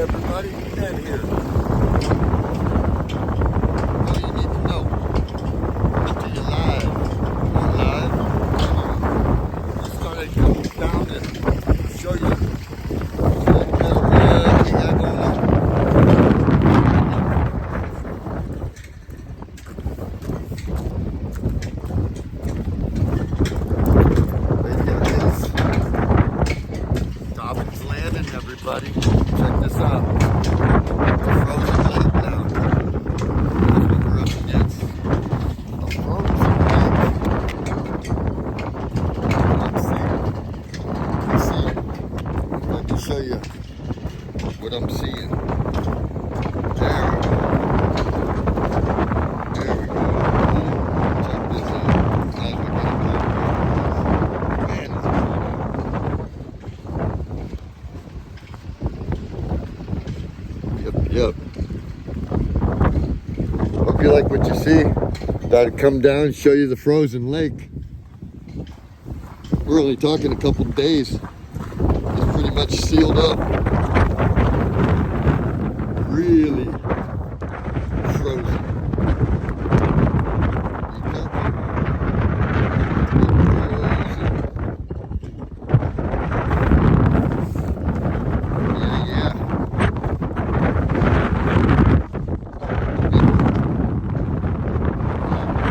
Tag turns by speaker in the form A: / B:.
A: everybody, Ted here. What do you need to know? Are you live? You're live? Just thought I'd come down and show you what we got going on. Dobbins Landing, everybody. Check this out. Frozen lake now. That's what we're up against. A frozen lake. Let's see. Let me show you what I'm seeing. There we go. There we go. Check this out. Glad we get a good man, it's Yep. Hope you like what you see. Thought I'd come down and show you the frozen lake. We're only talking a couple days. It's pretty much sealed up. Really